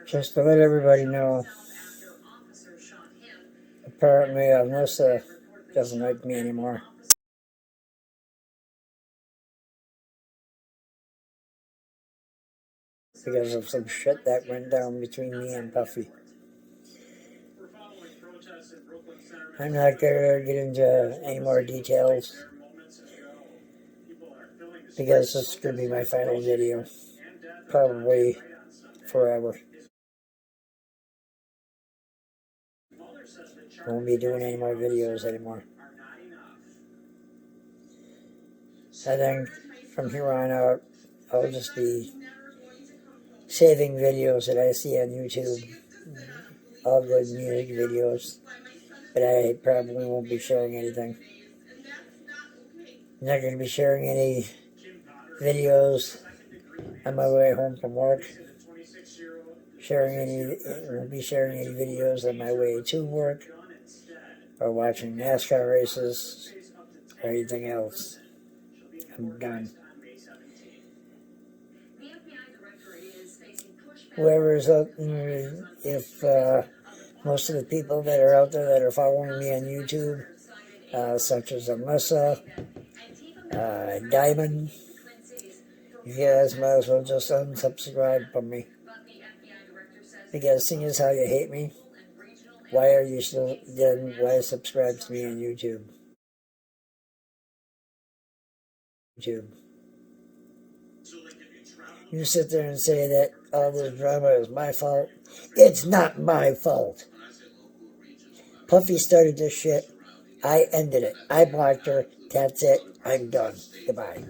Just to let everybody know, apparently Melissa doesn't like me anymore. Because of some shit that went down between me and Puffy. I'm not going to get into any more details, because this is going to be my final video, probably forever. I won't be doing any more videos anymore. I think from here on out, I'll just be saving videos that I see on YouTube, all the music videos, but I probably won't be sharing anything. I'm not going to be sharing any videos on my way home from work. Won't be sharing any videos on my way to work, or watching NASCAR races, or anything else. I'm done. Whoever's up, if most of the people that are out there that are following me on YouTube, such as Alyssa, Diamond, you guys might as well just unsubscribe from me. Because seeing as how you hate me, why are you still then? Why subscribe to me on YouTube? You sit there and say that all this drama is my fault. It's not my fault. Puffy started this shit. I ended it. I blocked her. That's it. I'm done. Goodbye.